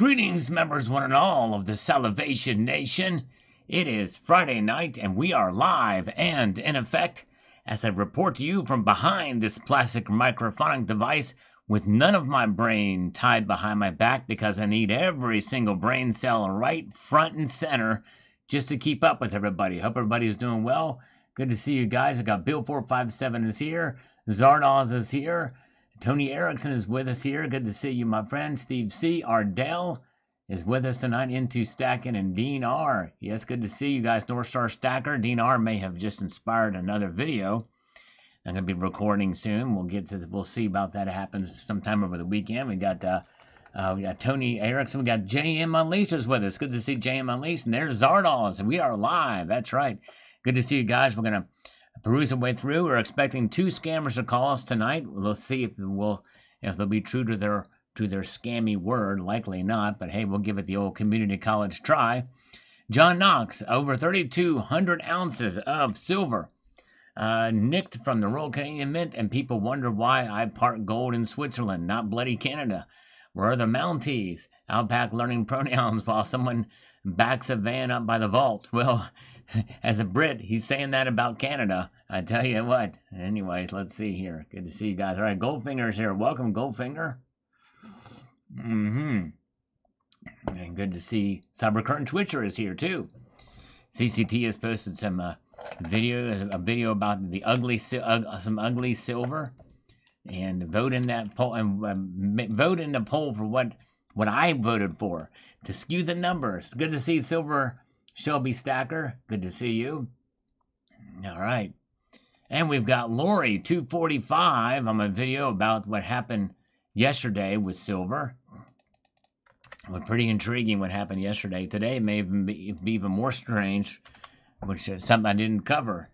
Greetings, members one and all of the Salivation Nation. It is Friday night, and we are live and in effect as I report to you from behind this plastic microphonic device with none of my brain tied behind my back because I need every single brain cell right front and center just to keep up with everybody. Hope everybody is doing well. Good to see you guys. I got Bill457 is here. Zardoz is here. Tony Erickson is with us here. Good to see you, my friend. Steve C. Ardell is with us tonight. Into Stacking and Dean R. Yes, good to see you guys. North Star Stacker. Dean R. may have just inspired another video. I'm going to be recording soon. We'll see about that. It happens sometime over the weekend. We got Tony Erickson. We got JM Unleashed is with us. Good to see JM Unleashed. And there's Zardoz. And we are live. That's right. Good to see you guys. We're going to peruse our way through. We're expecting 2 scammers to call us tonight. We'll see if they'll be true to their scammy word. Likely not, but hey, we'll give it the old community college try. John Knox, over 3,200 ounces of silver nicked from the Royal Canadian Mint, and people wonder why I park gold in Switzerland, not bloody Canada. Where are the Mounties? Outback learning pronouns while someone backs a van up by the vault. Well, as a Brit, he's saying that about Canada. I tell you what. Anyways, let's see here. Good to see you guys. All right, Goldfinger's here. Welcome, Goldfinger. And good to see Cybercurtain Twitcher is here too. CCT has posted some video about the some ugly silver, and vote in that poll and vote in the poll for what I voted for to skew the numbers. Good to see Silver Shelby Stacker. Good to see you. All right. And we've got Lori 245 on my video about what happened yesterday with silver. Well, pretty intriguing what happened yesterday. Today may even be even more strange, which is something I didn't cover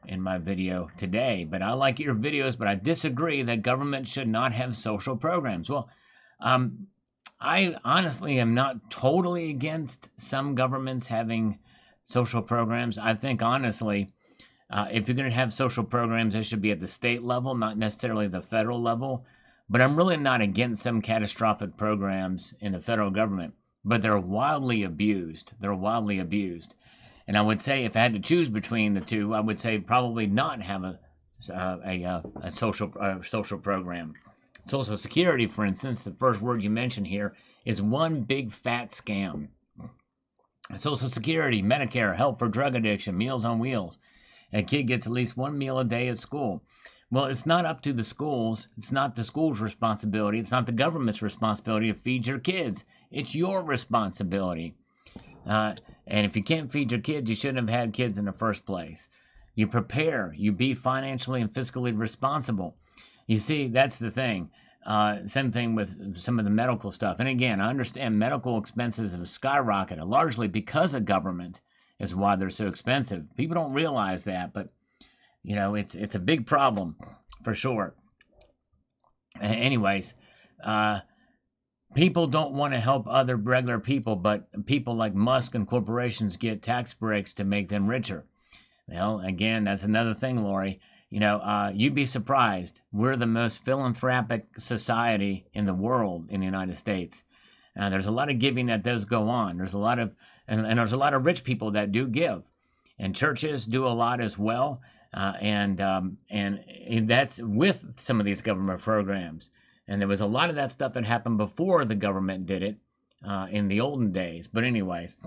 in my video today. But I like your videos, but I disagree that government should not have social programs. Well, I honestly am not totally against some governments having social programs. I think, honestly, if you're going to have social programs, they should be at the state level, not necessarily the federal level. But I'm really not against some catastrophic programs in the federal government. But they're wildly abused. They're wildly abused. And I would say if I had to choose between the two, I would say probably not have a social program. Social Security, for instance, the first word you mentioned here, is one big fat scam. Social Security, Medicare, help for drug addiction, Meals on Wheels. A kid gets at least 1 meal a day at school. Well, it's not up to the schools. It's not the school's responsibility. It's not the government's responsibility to feed your kids. It's your responsibility. And if you can't feed your kids, you shouldn't have had kids in the first place. You prepare. You be financially and fiscally responsible. You see, that's the thing. Same thing with some of the medical stuff. And again, I understand medical expenses have skyrocketed, largely because of government is why they're so expensive. People don't realize that, but you know, it's a big problem for sure. Anyways, people don't want to help other regular people, but people like Musk and corporations get tax breaks to make them richer. Well, again, that's another thing, Lori. You know, you'd be surprised. We're the most philanthropic society in the world in the United States. There's a lot of giving that does go on. There's a lot of, and there's a lot of rich people that do give, and churches do a lot as well. And that's with some of these government programs. And there was a lot of that stuff that happened before the government did it in the olden days. But anyways,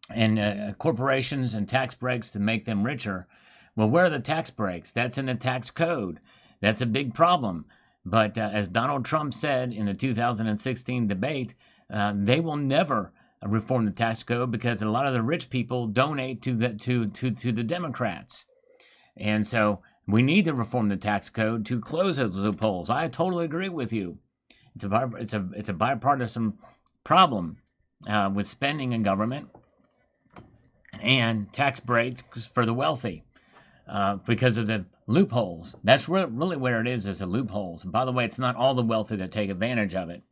and corporations and tax breaks to make them richer. Well, where are the tax breaks? That's in the tax code. That's a big problem. But as Donald Trump said in the 2016 debate, they will never reform the tax code because a lot of the rich people donate to the Democrats. And so we need to reform the tax code to close those loopholes. I totally agree with you. It's a bipartisan problem with spending in government and tax breaks for the wealthy. Because of the loopholes. That's really where it is the loopholes. And by the way, it's not all the wealthy that take advantage of it.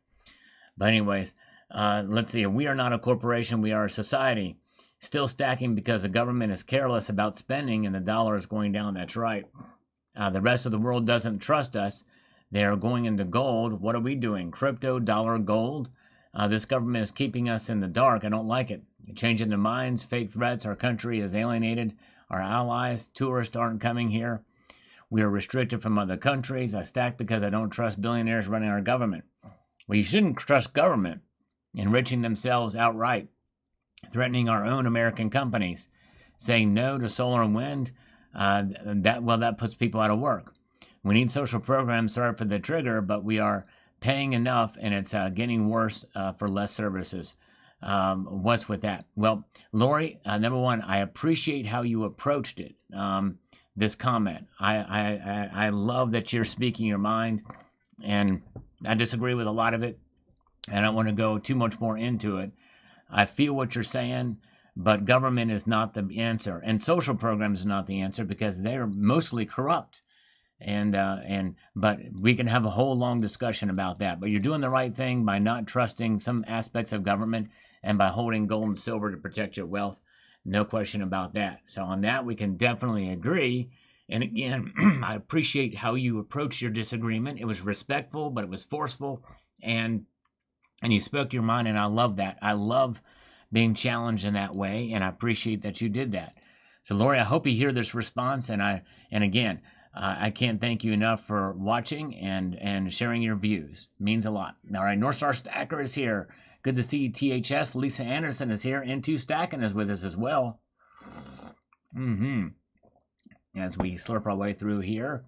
But anyways, let's see. We are not a corporation. We are a society. Still stacking because the government is careless about spending and the dollar is going down. That's right. The rest of the world doesn't trust us. They are going into gold. What are we doing? Crypto, dollar, gold. This government is keeping us in the dark. I don't like it. Changing their minds, fake threats. Our country is alienated. Our allies, tourists aren't coming here. We are restricted from other countries. I stack because I don't trust billionaires running our government. Well, you shouldn't trust government enriching themselves outright, threatening our own American companies, saying no to solar and wind. That puts people out of work. We need social programs. Sorry for the trigger, but we are paying enough, and it's getting worse for less services. What's with that? Well, Lori, number one, I appreciate how you approached it. This comment, I love that you're speaking your mind, and I disagree with a lot of it. I don't want to go too much more into it. I feel what you're saying, but government is not the answer, and social programs are not the answer because they're mostly corrupt. But we can have a whole long discussion about that. But you're doing the right thing by not trusting some aspects of government and by holding gold and silver to protect your wealth. No question about that. So on that, we can definitely agree. And again, I appreciate how you approached your disagreement. It was respectful, but it was forceful, and you spoke your mind, and I love that. I love being challenged in that way, and I appreciate that you did that. So, Lori, I hope you hear this response, and again, I can't thank you enough for watching and sharing your views. It means a lot. All right, North Star Stacker is here. Good to see you, THS. Lisa Anderson is here. N2 Stacking is with us as well. As we slurp our way through here.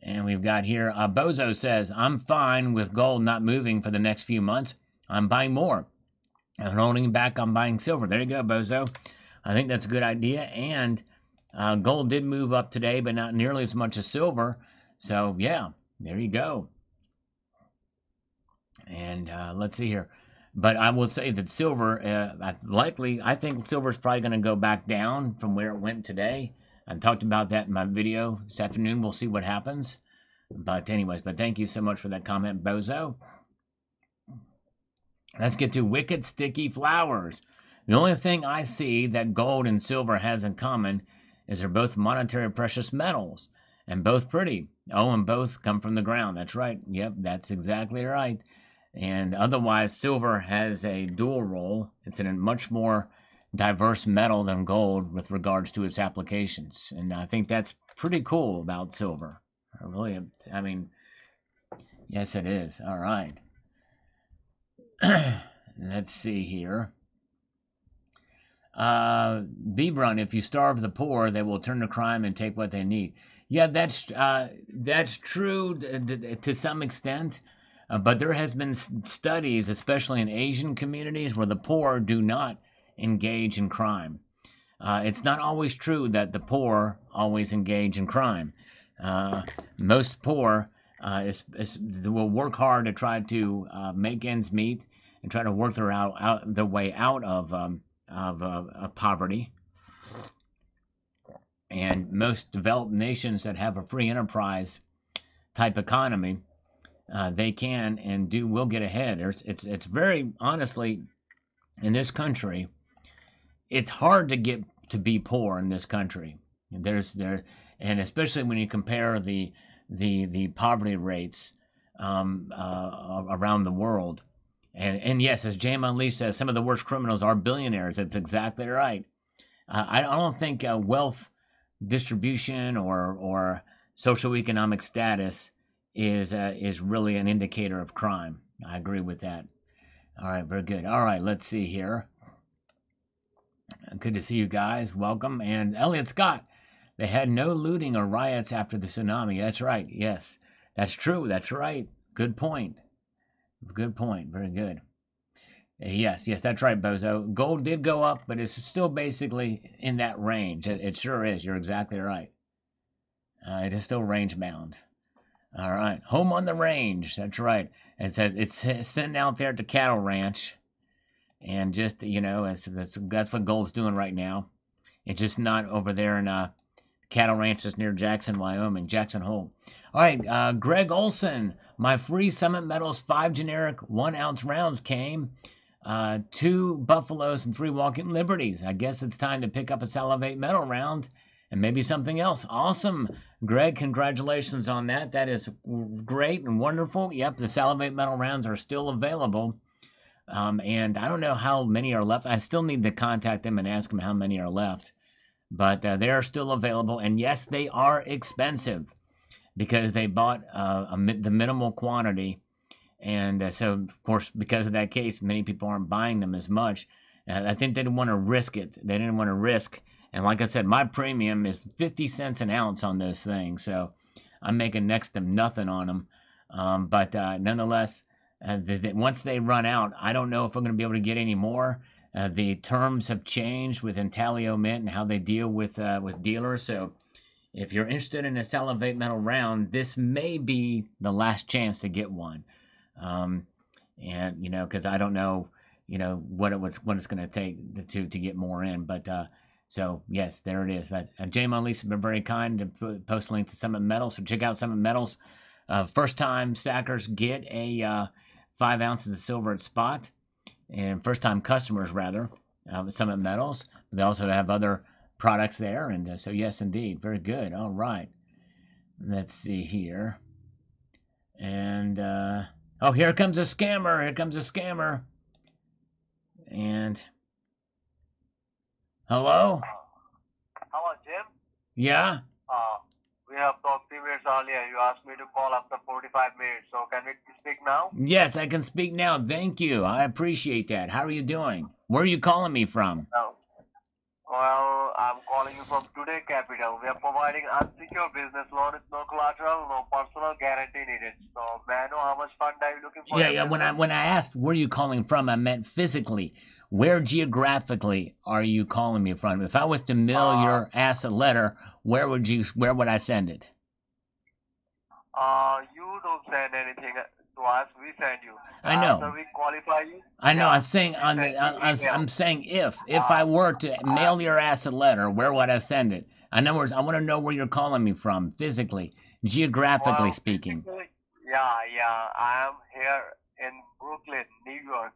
And we've got here, Bozo says, I'm fine with gold not moving for the next few months. I'm buying more. I'm holding back on buying silver. There you go, Bozo. I think that's a good idea. And gold did move up today, but not nearly as much as silver. So, yeah, there you go. And let's see here. But I will say that silver, I think silver is probably going to go back down from where it went today. I talked about that in my video this afternoon. We'll see what happens. But anyways, thank you so much for that comment, Bozo. Let's get to Wicked Sticky Flowers. The only thing I see that gold and silver has in common is they're both monetary precious metals, and both pretty. Oh, and both come from the ground. That's right. Yep, that's exactly right. And otherwise, silver has a dual role. It's in a much more diverse metal than gold with regards to its applications. And I think that's pretty cool about silver. I mean, yes, it is. All right. Let's see here. Bebrun, if you starve the poor, they will turn to crime and take what they need. Yeah, that's true to some extent. But there has been studies, especially in Asian communities, where the poor do not engage in crime. It's not always true that the poor always engage in crime. Most poor will work hard to try to make ends meet and try to work their way out of poverty. And most developed nations that have a free enterprise type economy, they can and will get ahead. It's very honestly, in this country, it's hard to get to be poor in this country. And especially when you compare the poverty rates around the world. And yes, as Jam Unleashed says, some of the worst criminals are billionaires. That's exactly right. I don't think wealth distribution or socioeconomic status is really an indicator of crime. I agree with that. All right, very good. All right, let's see here. Good to see you guys. Welcome. And Elliot Scott, they had no looting or riots after the tsunami. That's right. Yes, that's true. That's right. Good point. Good point. Very good. Yes, that's right, Bozo. Gold did go up, but it's still basically in that range. It sure is. You're exactly right. It is still range bound. All right. Home on the range. That's right. It's sitting out there at the cattle ranch. And just, that's what gold's doing right now. It's just not over there in cattle ranches near Jackson, Wyoming. Jackson Hole. All right. Greg Olson. My free Summit Metals 5 generic 1 ounce rounds came. 2 Buffaloes and 3 Walking Liberties. I guess it's time to pick up a Salivate Metal round and maybe something else. Awesome, Greg. Congratulations on that. That is great and wonderful. Yep, the Salivate Metal rounds are still available. And I don't know how many are left. I still need to contact them and ask them how many are left. But they are still available. And yes, they are expensive because they bought the minimal quantity. And so, of course, because of that case, many people aren't buying them as much. I think they didn't want to risk it. They didn't want to risk. And like I said, my premium is 50 cents an ounce on those things. So I'm making next to nothing on them. But nonetheless, once they run out, I don't know if I'm going to be able to get any more. The terms have changed with Intaglio Mint and how they deal with dealers. So if you're interested in a salivate metal round, this may be the last chance to get one. And because I don't know, what it's going to take to get more in. But so yes, there it is. But J-Mo and Lisa have been very kind to post a link to Summit Metals. So check out Summit Metals. First time stackers get a 5 ounces of silver at spot, and first time customers rather Summit Metals. They also have other products there, and so yes, indeed, very good. All right, let's see here, and oh, here comes a scammer. Here comes a scammer, and hello. Hello, Jim. Yeah. We have talked 3 minutes earlier. You asked me to call after 45 minutes. So can we speak now? Yes, I can speak now. Thank you. I appreciate that. How are you doing? Where are you calling me from? No. Well, I'm calling you from Today Capital. We are providing unsecured business loan with no collateral, no personal guarantee needed. So may I know how much fund are you looking for? Yeah. When I asked where you calling from, I meant physically. Where geographically are you calling me from? If I was to mail your ass a letter, where would I send it? You don't send anything to us. We send you. I know. After we qualify you. I know. Yeah, I'm saying I'm saying if I were to mail your ass a letter, where would I send it? In other words, I want to know where you're calling me from physically, geographically speaking. Yeah. I am here in Brooklyn, New York.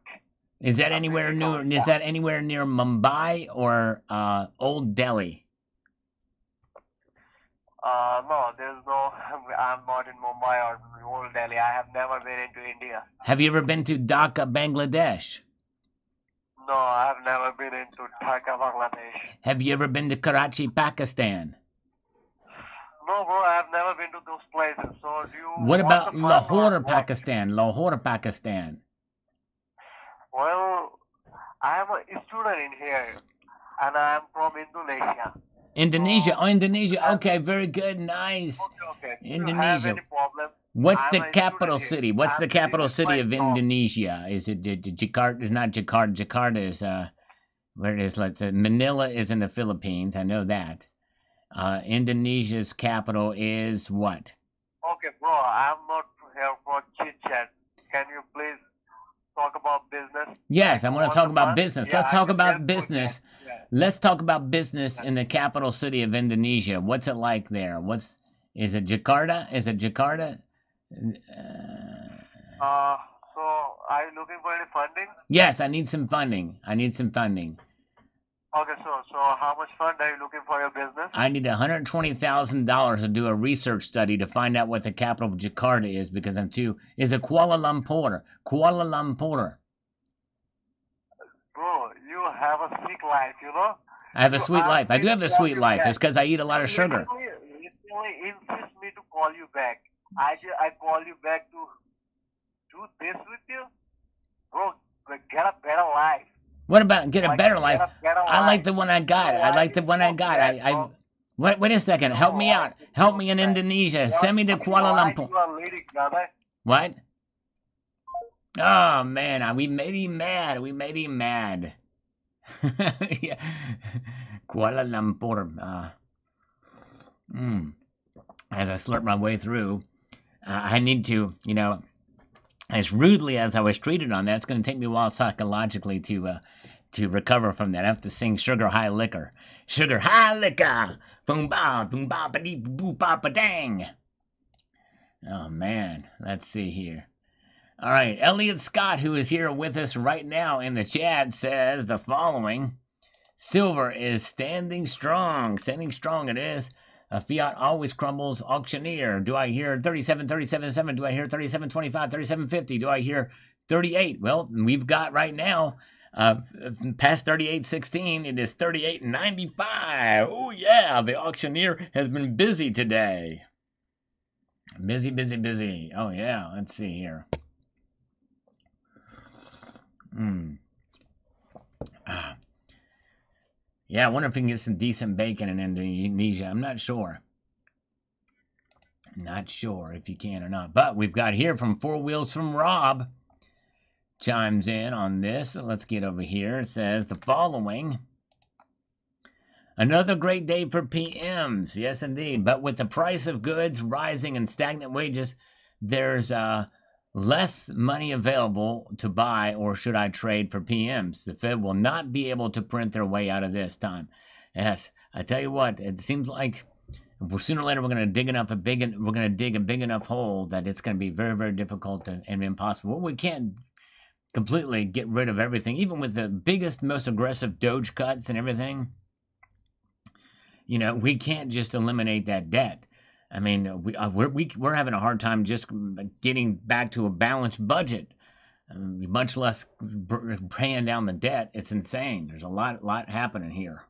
Is that anywhere near? Is that anywhere near Mumbai or Old Delhi? No, there's no. I'm not in Mumbai or Old Delhi. I have never been into India. Have you ever been to Dhaka, Bangladesh? No, I have never been into Dhaka, Bangladesh. Have you ever been to Karachi, Pakistan? No, bro, I have never been to those places. So do you? What about Lahore, Pakistan? Lahore, Pakistan. Well, I am a student in here, and I am from Indonesia. Indonesia. Oh, Indonesia. Okay, very good. Nice. Okay. Indonesia. Do you have any problem? What's the capital city? What's the capital city of Indonesia? Is it Jakarta? It's not Jakarta. Jakarta is where it is. Let's say Manila is in the Philippines. I know that. Indonesia's capital is what? Okay, bro. I'm not here for chit chat. Can you please talk about business? Yes, I want to talk about business. Let's talk about business. Let's talk about business in the capital city of Indonesia. What's it like there? Is it Jakarta? Is it Jakarta? So are you looking for any funding? Yes, I need some funding. Okay, so how much fund are you looking for your business? I need $120,000 to do a research study to find out what the capital of Jakarta is because is it Kuala Lumpur? Kuala Lumpur. Bro, you have a sweet life, you know? I have a sweet life. I do have a sweet life. It's because I eat a lot of sugar. Literally insist me to call you back. I call you back to do this with you? Bro, get a better life. What about get a better life? I like the one I got. Wait a second. Help me out. Help me in Indonesia. Send me to Kuala Lumpur. What? Oh man, we made him mad. Yeah. Kuala Lumpur. As I slurp my way through, I need to, as rudely as I was treated on that, it's going to take me a while psychologically to recover from that. I have to sing Sugar High Liquor. Sugar High Liquor! Boom ba ba dee boo ba ba dang! Oh man, let's see here. All right, Elliot Scott, who is here with us right now in the chat, says the following. Silver is standing strong. Standing strong it is. Fiat always crumbles. Auctioneer. Do I hear 37.37.7? Do I hear 37.25? 37.50? Do I hear 38. Well, we've got right now past 38.16. It is 38.95. Oh yeah, the auctioneer has been busy today. Busy, busy, busy. Oh yeah, let's see here. Ah. Yeah, I wonder if we can get some decent bacon in Indonesia. I'm not sure. Not sure if you can or not. But we've got here from Four Wheels from Rob. Chimes in on this. So let's get over here. It says the following. Another great day for PMs. Yes, indeed. But with the price of goods rising and stagnant wages, there's less money available to buy, or should I trade for PMs? The Fed will not be able to print their way out of this time. Yes, I tell you what, it seems like sooner or later we're going to dig a big enough hole that it's going to be very, very difficult and impossible. We can't completely get rid of everything, even with the biggest, most aggressive Doge cuts and everything. You know, we can't just eliminate that debt. I mean, we're having a hard time just getting back to a balanced budget, much less paying down the debt. It's insane. There's a lot happening here.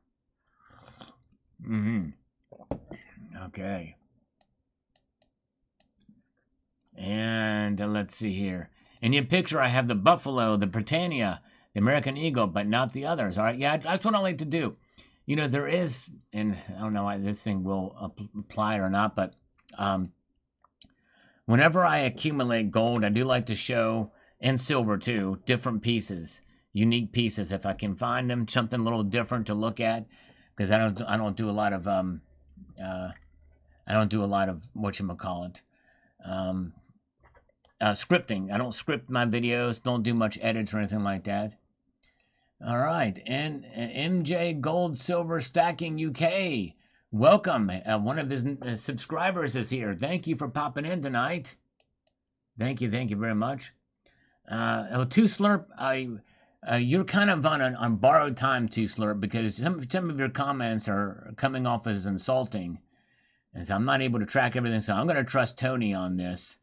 Okay. And let's see here. In your picture, I have the buffalo, the Britannia, the American eagle, but not the others. All right, yeah, that's what I like to do. You know, there is, and I don't know why this thing will apply or not, but whenever I accumulate gold, I do like to show, and silver too, different pieces, unique pieces. If I can find them, something a little different to look at, because I don't do a lot of whatchamacallit, scripting. I don't script my videos, don't do much edits or anything like that. All right, and MJ Gold Silver Stacking UK, welcome. One of his subscribers is here. Thank you for popping in tonight. Thank you very much. Two Slurp, you're kind of on borrowed time, Two Slurp, because some of your comments are coming off as insulting, and so I'm not able to track everything. So I'm going to trust Tony on this.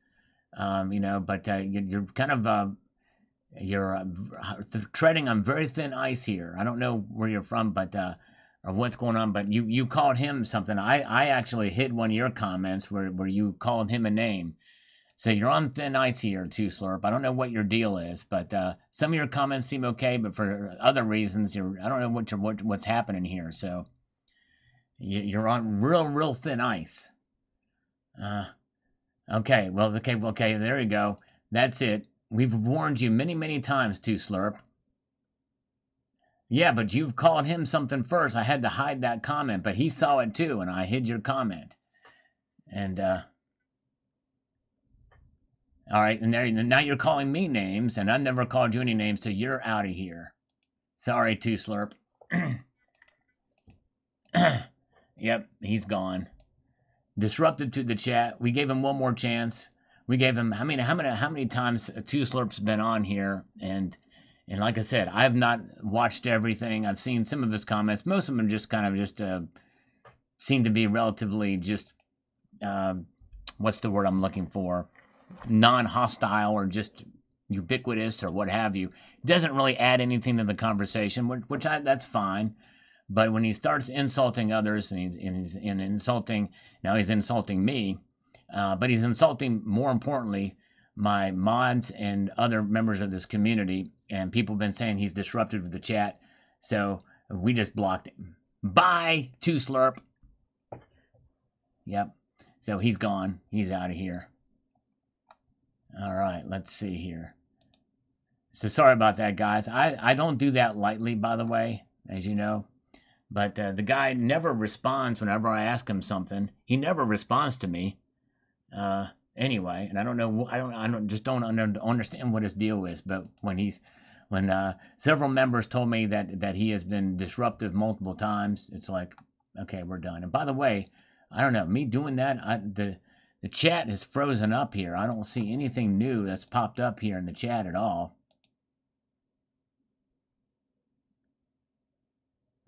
You know, but you're kind of you're treading on very thin ice here. I don't know where you're from, but or what's going on. But you called him something. I actually hid one of your comments where you called him a name. So you're on thin ice here too, Slurp. I don't know what your deal is, but some of your comments seem okay, but for other reasons, I don't know what's happening here. So you're on real thin ice. Okay, well, okay, there you go. That's it. We've warned you many times too, Slurp. Yeah, but you've called him something first. I had to hide that comment, but he saw it too, and I hid your comment. And all right, and now you're calling me names, and I never called you any names, so you're out of here. Sorry, too, Slurp. Yep, he's gone. Disrupted to the chat. We gave him one more chance. We gave him how many times Two Slurp's been on here, and like I said, I've not watched everything. I've seen some of his comments. Most of them just kind of seem to be relatively just what's the word I'm looking for? Non-hostile or just ubiquitous or what have you. It doesn't really add anything to the conversation, which that's fine. But when he starts insulting others and he's insulting, now he's insulting me, but he's insulting, more importantly, my mods and other members of this community. And people have been saying he's disruptive the chat. So we just blocked him. Bye, Two Slurp. Yep. So he's gone. He's out of here. All right, let's see here. So sorry about that, guys. I don't do that lightly, by the way, as you know. But the guy never responds whenever I ask him something. He never responds to me. Anyway, and I don't know. I don't understand what his deal is. But when several members told me that he has been disruptive multiple times, it's like, okay, we're done. And by the way, I don't know. Me doing that, the chat is frozen up here. I don't see anything new that's popped up here in the chat at all.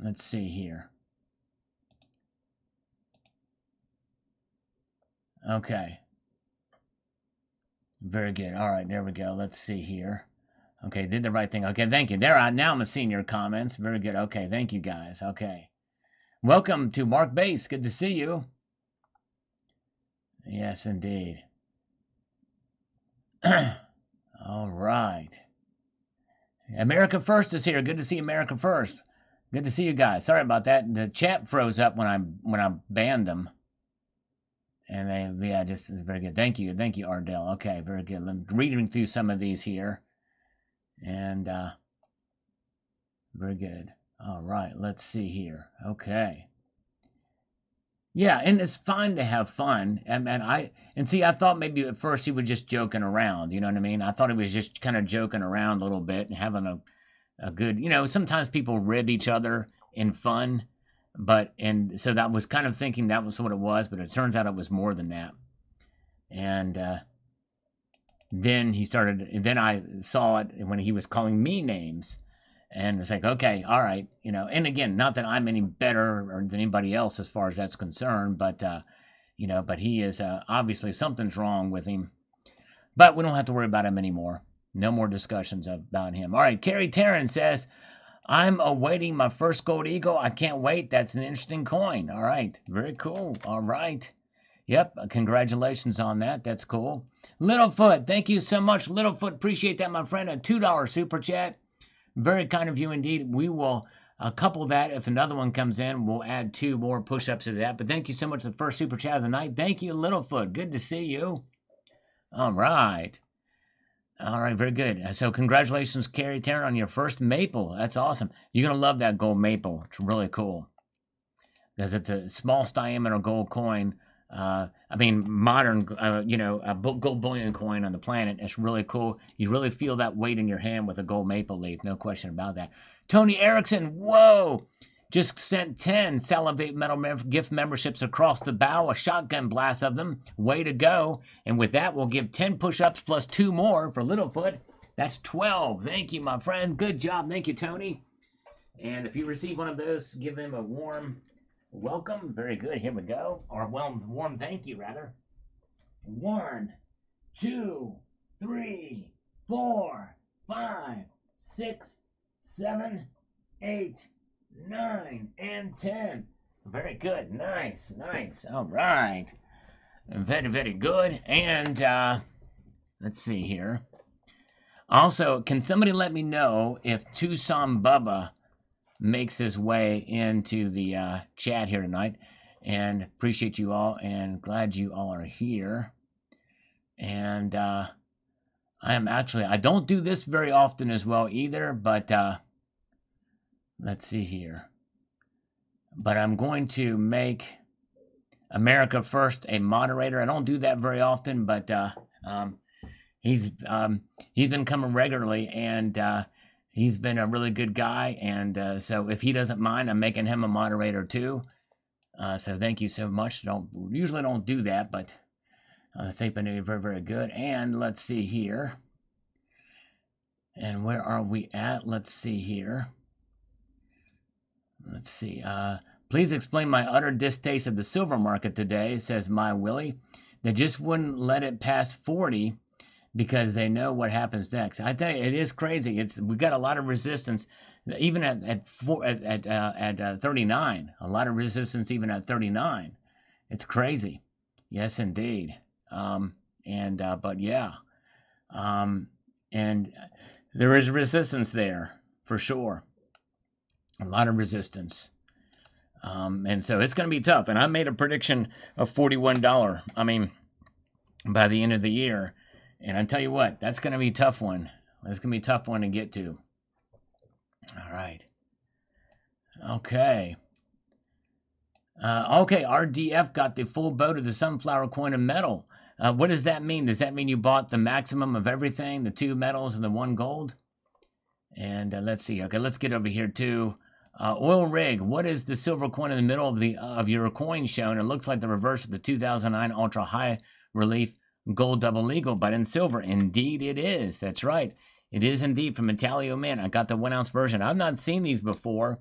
Let's see here. Okay. Very good. All right, there we go. Let's see here. Okay, did the right thing. Okay, thank you. There, now I'm seeing your comments. Very good. Okay, thank you guys. Okay. Welcome to Mark Base. Good to see you. Yes, indeed. All right. America First is here. Good to see America First. Good to see you guys. Sorry about that. The chat froze up when I banned them. And they, yeah, just very good. Thank you, Ardell. Okay, very good. I'm reading through some of these here, and very good. All right, let's see here. Okay. Yeah, and it's fine to have fun. And see, I thought maybe at first he was just joking around. You know what I mean? I thought he was just kind of joking around a little bit and having a good. Sometimes people rib each other in fun, and so that was kind of thinking that was what it was, but it turns out it was more than that. And then then I saw it when he was calling me names. And it's like, okay, all right, and again, not that I'm any better than anybody else as far as that's concerned, but but he is obviously something's wrong with him. But we don't have to worry about him anymore. No more discussions about him. All right, Carrie Taryn says, I'm awaiting my first gold eagle. I can't wait. That's an interesting coin. All right, very cool. All right. Yep, congratulations on that. That's cool. Littlefoot, thank you so much. Littlefoot, appreciate that, my friend. A $2 super chat. Very kind of you indeed. We will couple that. If another one comes in, we'll add 2 more push-ups to that. But thank you so much for the first super chat of the night. Thank you, Littlefoot. Good to see you. All right. All right, very good. So congratulations, Carrie Taryn, on your first maple. That's awesome. You're going to love that gold maple. It's really cool. Because it's a small diameter gold coin. Modern, a gold bullion coin on the planet. It's really cool. You really feel that weight in your hand with a gold maple leaf. No question about that. Tony Erickson, whoa! Just sent 10 Salivate Metal gift memberships across the bow. A shotgun blast of them. Way to go. And with that, we'll give 10 push-ups plus 2 more for Littlefoot. That's 12. Thank you, my friend. Good job. Thank you, Tony. And if you receive one of those, give them a warm welcome. Very good. Here we go. Or warm thank you, rather. 1, 2, 3, 4, 5, 6, 7, 8, 9, and 10. Very good. Nice. All right. Very, very good. And let's see here. Also, can somebody let me know if Tucson Bubba makes his way into the chat here tonight? And appreciate you all and glad you all are here. And I don't do this very often as well either, but let's see here. But I'm going to make America First a moderator. I don't do that very often, but he's been coming regularly, and he's been a really good guy, and so if he doesn't mind, I'm making him a moderator too. So thank you so much. Usually don't do that, but I think been doing very, very good. And let's see here. And where are we at? Let's see here. Let's see. Please explain my utter distaste of the silver market today, says My Willie. They just wouldn't let it past 40 because they know what happens next. I tell you, it is crazy. We got a lot of resistance, even at 39. A lot of resistance even at 39. It's crazy. Yes, indeed. But yeah, and there is resistance there for sure. A lot of resistance. And so it's going to be tough. And I made a prediction of $41. By the end of the year. And I tell you what, that's going to be a tough one. That's going to be a tough one to get to. All right. Okay. RDF got the full boat of the sunflower coin of metal. What does that mean? Does that mean you bought the maximum of everything, the 2 metals and the 1 gold? And let's see. Okay, let's get over here to Oil Rig. What is the silver coin in the middle of your coin shown? It looks like the reverse of the 2009 ultra high relief gold double eagle, but in silver. Indeed it is. That's right. It is indeed from Italio Mint. I got the 1 ounce version. I've not seen these before,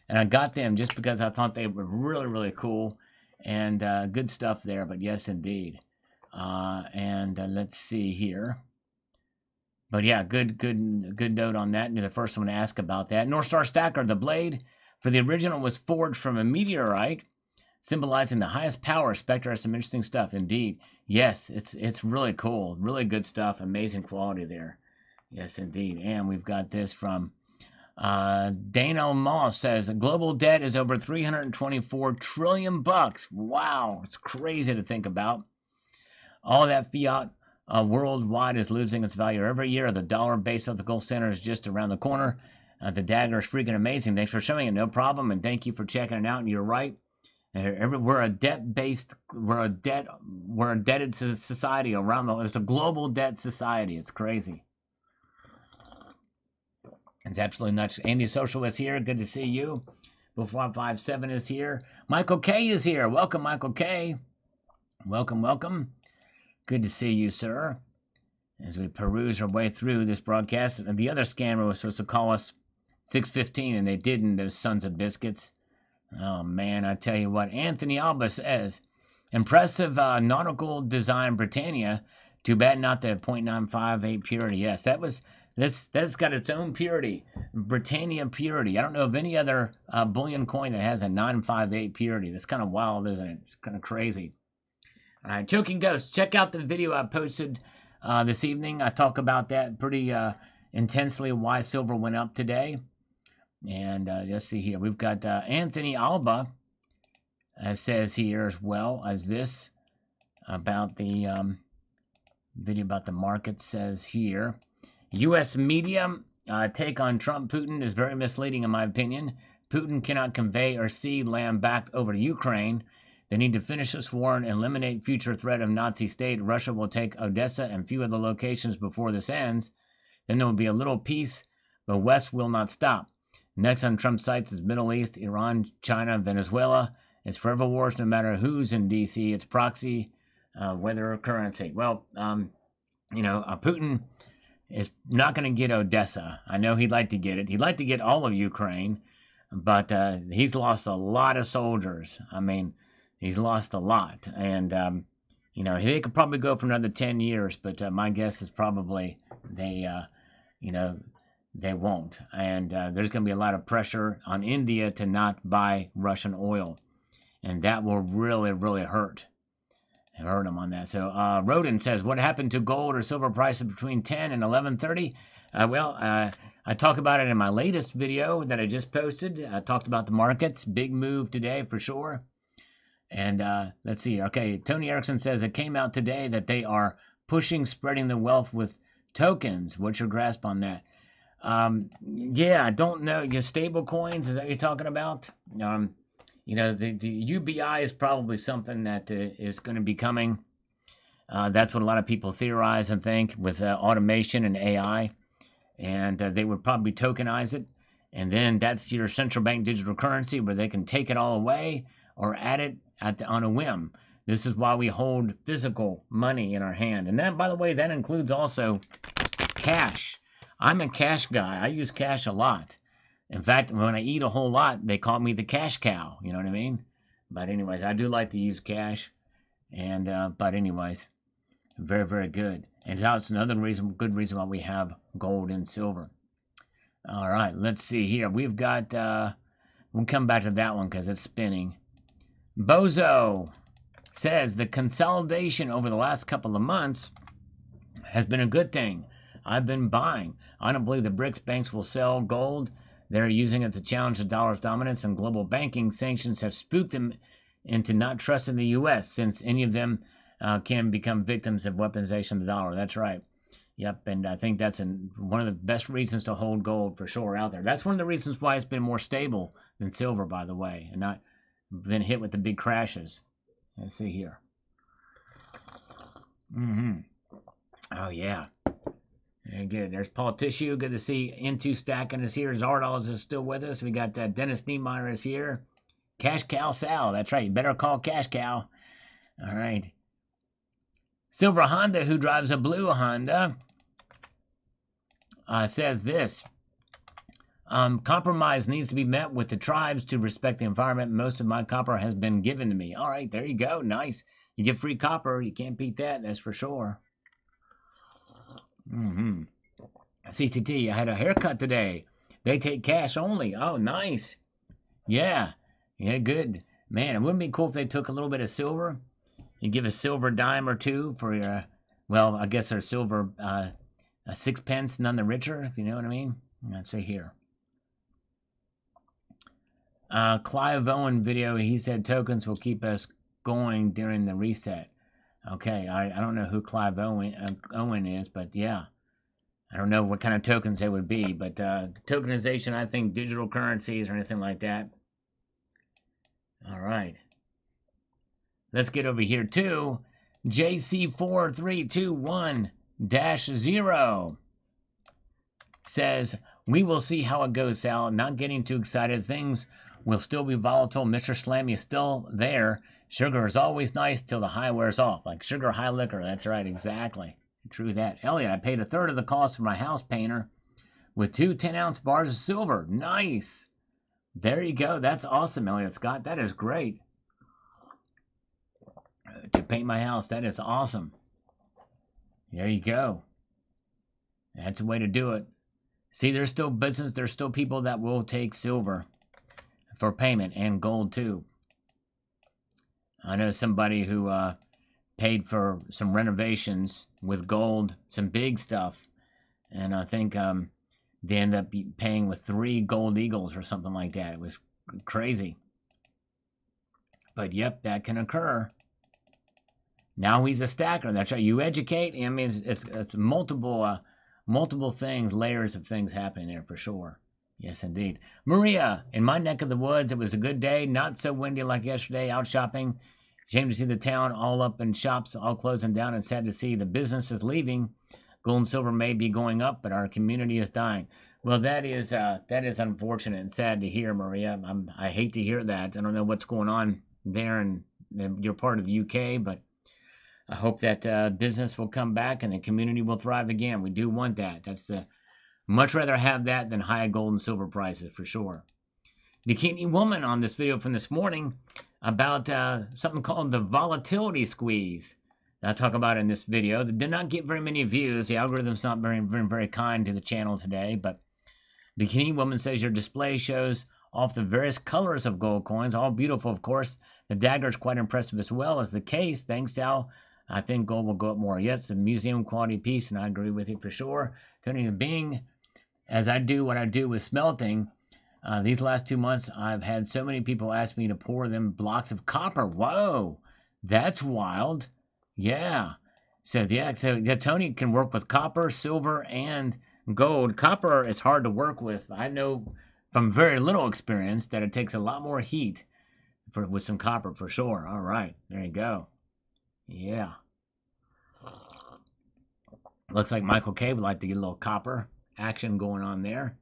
and I got them just because I thought they were really, really cool and good stuff there. But yes, indeed. Let's see here. But yeah, good note on that. And the first one to ask about that. North Star Stacker, the blade for the original was forged from a meteorite, symbolizing the highest power. Spectre has some interesting stuff, indeed. Yes, it's really cool, really good stuff, amazing quality there. Yes, indeed. And we've got this from Dana Moss says global debt is over 324 trillion bucks. Wow, it's crazy to think about. All that fiat worldwide is losing its value every year. The dollar based off the gold standard is just around the corner. The dagger is freaking amazing. Thanks for showing it. No problem, and thank you for checking it out. And you're right. We're a indebted society around the. It's a global debt society. It's crazy. It's absolutely nuts. Andy Social is here. Good to see you. Bull457 is here. Michael K is here. Welcome, Michael K. Welcome. Good to see you, sir. As we peruse our way through this broadcast, the other scammer was supposed to call us 6:15, and they didn't. Those sons of biscuits. Oh man, I tell you what. Anthony Alba says, impressive nautical design, Britannia. Too bad not the .958 purity. Yes, that's got its own purity, Britannia purity. I don't know of any other bullion coin that has a 958 purity. That's kind of wild, isn't it? It's kind of crazy. All right, Choking Ghost, check out the video I posted this evening. I talk about that pretty intensely, why silver went up today. And let's see here. We've got Anthony Alba says here as well as this about the video about the market says here. U.S. media take on Trump Putin is very misleading in my opinion. Putin cannot convey or see land back over to Ukraine. They need to finish this war and eliminate future threat of Nazi state. Russia will take Odessa and few other locations before this ends. Then there will be a little peace, but West will not stop. Next on Trump's sights is Middle East, Iran, China, Venezuela. It's forever wars no matter who's in D.C. It's proxy, weather, or currency. Well, Putin is not going to get Odessa. I know he'd like to get it. He'd like to get all of Ukraine, but he's lost a lot of soldiers. I mean, he's lost a lot. And, they could probably go for another 10 years, but my guess is probably they won't. And there's going to be a lot of pressure on India to not buy Russian oil. And that will really, really hurt them on that. So Rodin says, what happened to gold or silver prices between 10 and 11:30? I talk about it in my latest video that I just posted. I talked about the markets. Big move today for sure. And let's see. Okay, Tony Erickson says it came out today that they are pushing spreading the wealth with tokens. What's your grasp on that? I don't know. Your stable coins, is that what you're talking about? The UBI is probably something that is going to be coming. That's what a lot of people theorize and think with automation and AI. And they would probably tokenize it. And then that's your central bank digital currency where they can take it all away or add it on a whim. This is why we hold physical money in our hand. And that, by the way, that includes also cash. I'm a cash guy. I use cash a lot. In fact, when I eat a whole lot, they call me the cash cow. You know what I mean? But anyways, I do like to use cash. And but anyways, very, very good. And that's another good reason why we have gold and silver. All right, let's see here. We've got, we'll come back to that one because it's spinning. Bozo says the consolidation over the last couple of months has been a good thing. I've been buying. I don't believe the BRICS banks will sell gold. They're using it to challenge the dollar's dominance, and global banking sanctions have spooked them into not trusting the U.S. since any of them can become victims of weaponization of the dollar. That's right. Yep, and I think that's one of the best reasons to hold gold for sure out there. That's one of the reasons why it's been more stable than silver, by the way, and not been hit with the big crashes. Let's see here. Oh, yeah. Very good. There's Paul Tissue. Good to see N2 Stacking is here. Zardoz is still with us. We got Dennis Niemeyer is here. Cash Cow Sal. That's right. You better call Cash Cow. All right. Silver Honda, who drives a blue Honda, says this. Compromise needs to be met with the tribes to respect the environment. Most of my copper has been given to me. All right, there you go. Nice. You get free copper. You can't beat that. That's for sure. CCT, I had a haircut today. They take cash only. Oh, nice. Yeah. Yeah, good. Man, it wouldn't be cool if they took a little bit of silver. You give a silver dime or two for your, well, I guess our silver, a sixpence, none the richer, if you know what I mean. Let's see here. Clive Owen video, he said tokens will keep us going during the reset. Okay, I don't know who Clive Owen is, but yeah. I don't know what kind of tokens they would be, but tokenization, I think digital currencies or anything like that. All right. Let's get over here to JC4321-0 says, we will see how it goes, Sal. Not getting too excited. Things will still be volatile. Mr. Slammy is still there. Sugar is always nice till the high wears off. Like sugar high liquor. That's right, exactly. True that. Elliot, I paid a third of the cost for my house painter with 2 10-ounce bars of silver. Nice. There you go. That's awesome, Elliot Scott. That is great. To paint my house, that is awesome. There you go. That's a way to do it. See, there's still business. There's still people that will take silver for payment and gold too. I know somebody who paid for some renovations with gold, some big stuff, and I think they ended up paying with 3 gold eagles or something like that. It was crazy. But yep, that can occur. Now he's a stacker. That's right. You educate. I mean, it's multiple things, layers of things happening there for sure. Yes, indeed. Maria, in my neck of the woods, it was a good day. Not so windy like yesterday. Out shopping. Shame to see the town all up in shops, all closing down, and sad to see the businesses leaving. Gold and silver may be going up, but our community is dying. Well, that is unfortunate and sad to hear, Maria. I hate to hear that. I don't know what's going on there, and you're part of the UK, but I hope that business will come back and the community will thrive again. We do want that. That's much rather have that than high gold and silver prices for sure. Bikini Woman on this video from this morning about something called the volatility squeeze. I'll talk about it in this video. That did not get very many views. The algorithm's not very kind to the channel today, but Bikini Woman says your display shows off the various colors of gold coins, all beautiful, of course. The dagger is quite impressive as well as the case. Thanks, Sal. I think gold will go up more. Yes, a museum quality piece, and I agree with you for sure. Turning to being, as I do what I do with smelting, these last 2 months, I've had so many people ask me to pour them blocks of copper. Whoa, that's wild. Yeah. So Tony can work with copper, silver, and gold. Copper is hard to work with. I know from very little experience that it takes a lot more heat with some copper for sure. All right, there you go. Yeah. Looks like Michael K would like to get a little copper action going on there.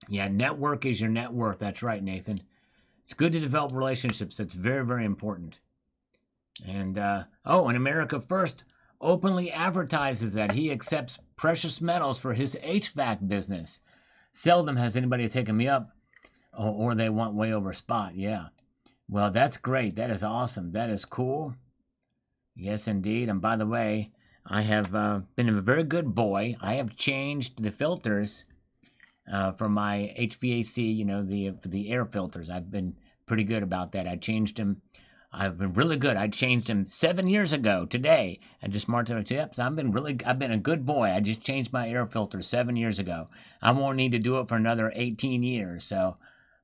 Yeah, network is your net worth. That's right, Nathan. It's good to develop relationships. That's very, very important. And, and America First openly advertises that he accepts precious metals for his HVAC business. Seldom has anybody taken me up, or they want way over spot. Yeah. Well, that's great. That is awesome. That is cool. Yes, indeed. And by the way, I have been a very good boy. I have changed the filters for my HVAC, the air filters. I've been pretty good about that. I changed them. I've been really good. I changed them 7 years ago today. I just marked it up. So I've been a good boy. I just changed my air filter 7 years ago. I won't need to do it for another 18 years. So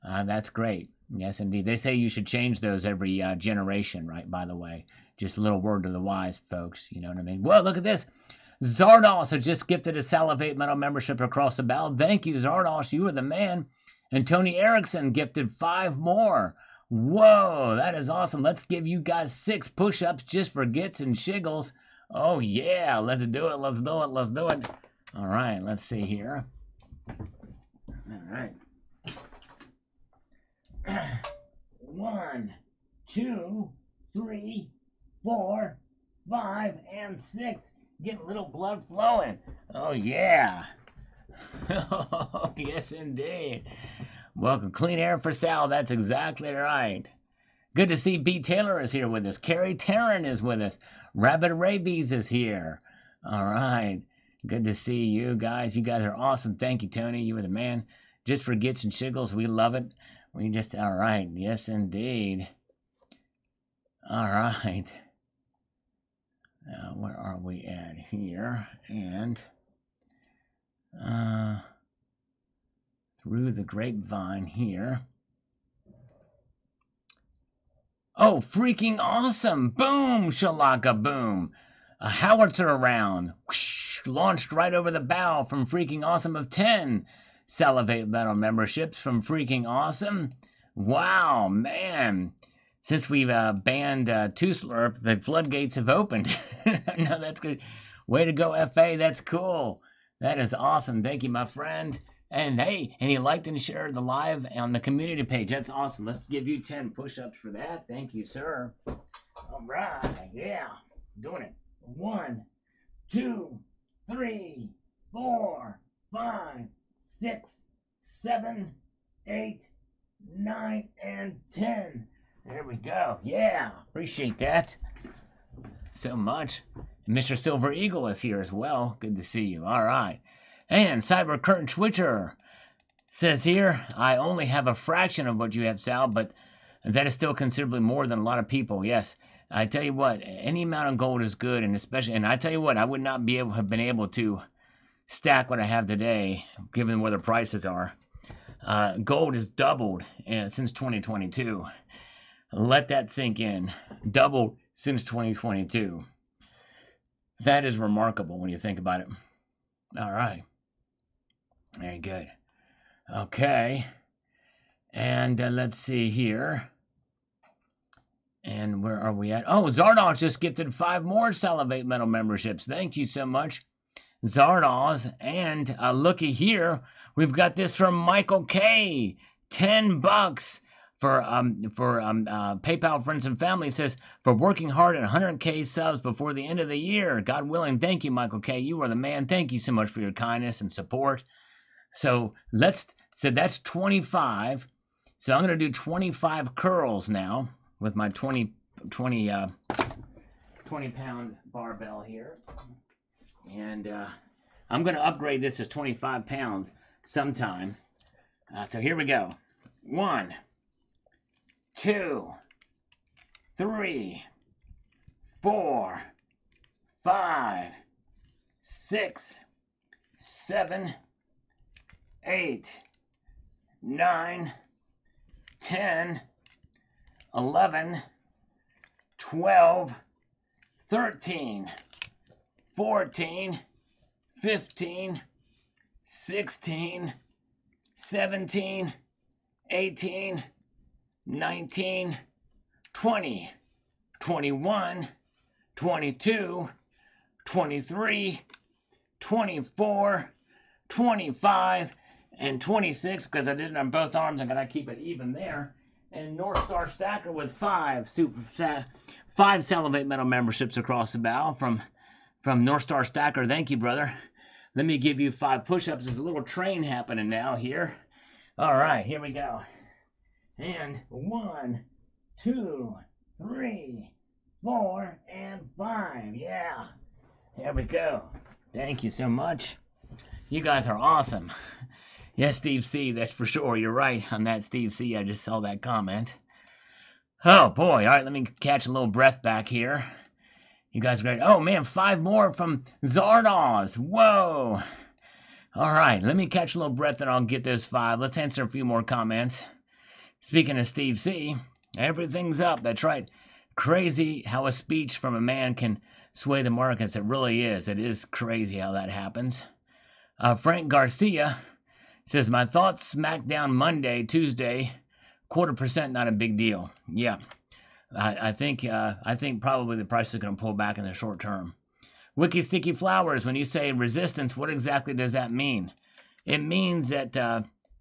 that's great. Yes, indeed. They say you should change those every generation, right? By the way, just a little word to the wise, folks. You know what I mean? Well, look at this. Zardos has just gifted a Salivate Metal membership across the bow. Thank you, Zardos. You are the man. And Tony Erickson gifted 5 more. Whoa, that is awesome. Let's give you guys 6 push-ups just for gits and shiggles. Oh, yeah. Let's do it. Let's do it. Let's do it. All right. Let's see here. All right. 1, 2, 3, 4, 5, and 6. Get a little blood flowing. Oh, yeah. Oh, yes, indeed. Welcome. Clean air for Sal. That's exactly right. Good to see B. Taylor is here with us. Carrie Tarrant is with us. Rabbit Rabies is here. All right. Good to see you guys. You guys are awesome. Thank you, Tony. You were the man. Just for gits and shiggles, we love it. We just, all right. Yes, indeed. All right. Where are we at here? And through the grapevine here. Oh, freaking awesome! Boom, shalaka boom. A howitzer round, whoosh, launched right over the bow from freaking awesome of 10 Salivate Metal memberships from freaking awesome. Wow, man. Since we've banned Two Slurp, the floodgates have opened. No, that's good. Way to go, FA. That's cool. That is awesome. Thank you, my friend. And hey, and he liked and shared the live on the community page. That's awesome. Let's give you 10 push-ups for that. Thank you, sir. All right. Yeah. Doing it. 1, 2, 3, 4, 5, 6, 7, 8, 9, and 10. There we go. Yeah. Appreciate that so much. Mr. Silver Eagle is here as well. Good to see you. All right. And Cyber Curtain Twitcher says here, I only have a fraction of what you have, Sal, but that is still considerably more than a lot of people. Yes. I tell you what, any amount of gold is good, and especially, and I tell you what, I would not have been able to stack what I have today, given where the prices are. Gold has doubled since 2022. Let that sink in. Doubled since 2022. That is remarkable when you think about it. All right. Very good. Okay. And let's see here. And where are we at? Oh, Zardoz just gifted 5 more Salivate Metal memberships. Thank you so much, Zardoz. And looky here, we've got this from Michael K. $10 for PayPal friends and family. It says, for working hard at 100K subs before the end of the year. God willing. Thank you, Michael K. You are the man. Thank you so much for your kindness and support. So that's 25. So I'm going to do 25 curls now with my 20 pound barbell here. And I'm going to upgrade this to 25 pounds sometime. So here we go. 1, 2, 3, 4, 5, 6, 7, 8, 9, 10, 11, 12, 13, 14, 15, 16, 17, 18, 19, 20, 21, 22, 23, 24, 25, and 26, because I did it on both arms. I gotta keep it even there. And North Star Stacker with 5 Salivate Metal memberships across the bow from North Star Stacker. Thank you, brother. Let me give you 5 push-ups. There's a little train happening now here. All right, here we go. And 1, 2, 3, 4, and 5. Yeah. There we go. Thank you so much. You guys are awesome. Yes, Steve C, that's for sure. You're right on that, Steve C. I just saw that comment. Oh, boy. All right, let me catch a little breath back here. You guys are great. Oh, man, 5 more from Zardoz. Whoa. All right, let me catch a little breath and I'll get those 5. Let's answer a few more comments. Speaking of Steve C, everything's up. That's right. Crazy how a speech from a man can sway the markets. It really is. It is crazy how that happens. Frank Garcia says, my thoughts SmackDown Monday, Tuesday, 0.25%, not a big deal. Yeah, I think probably the price is going to pull back in the short term. Wiki Sticky Flowers, when you say resistance, what exactly does that mean? It means that